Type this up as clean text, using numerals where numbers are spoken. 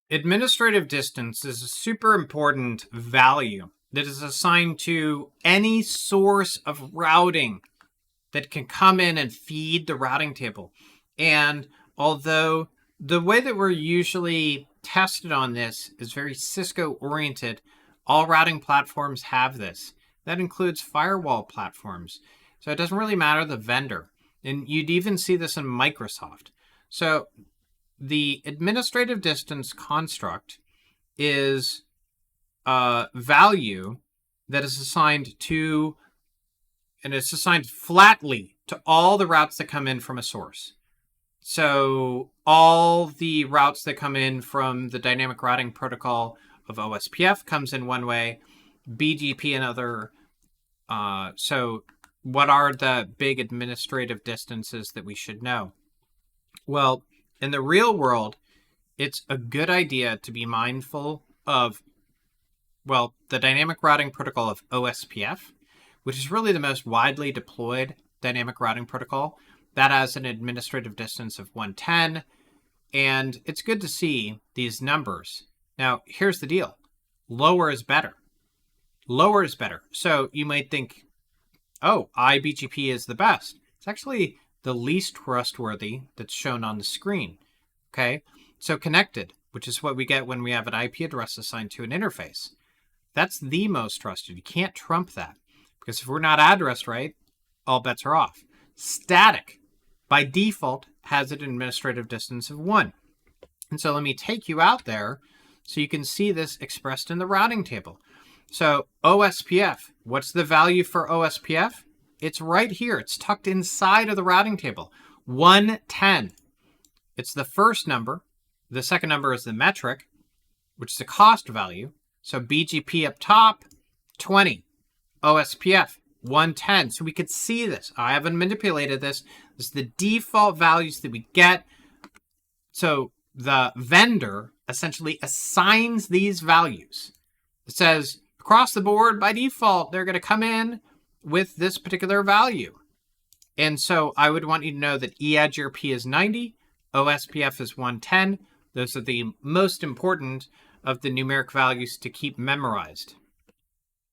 Administrative distance is a super important value that is assigned to any source of routing that can come in and feed the routing table. And although the way that we're usually tested on this is very Cisco oriented, all routing platforms have this. That includes firewall platforms. So it doesn't really matter the vendor. And you'd even see this in Microsoft. So the administrative distance construct is a value that is assigned to, and it's assigned flatly to all the routes that come in from a source. So all the routes that come in from the dynamic routing protocol of OSPF comes in one way, BGP another. So what are the big administrative distances that we should know? Well, in the real world, it's a good idea to be mindful of, well, the dynamic routing protocol of OSPF, which is really the most widely deployed dynamic routing protocol. That has an administrative distance of 110, and it's good to see these numbers. Now, here's the deal. Lower is better. Lower is better. So you might think, oh, IBGP is the best. It's actually the least trustworthy that's shown on the screen. Okay, so connected, which is what we get when we have an IP address assigned to an interface. That's the most trusted. You can't trump that, because if we're not addressed right, all bets are off. Static, by default, has an administrative distance of 1. And so let me take you out there so you can see this expressed in the routing table. So OSPF, what's the value for OSPF? It's right here. It's tucked inside of the routing table. 110. It's the first number. The second number is the metric, which is the cost value. So BGP up top, 20. OSPF, 110. So we could see this. I haven't manipulated this. This is the default values that we get. So the vendor essentially assigns these values. It says across the board, by default, they're going to come in with this particular value. And so I would want you to know that EIGRP is 90, OSPF is 110. Those are the most important of the numeric values to keep memorized.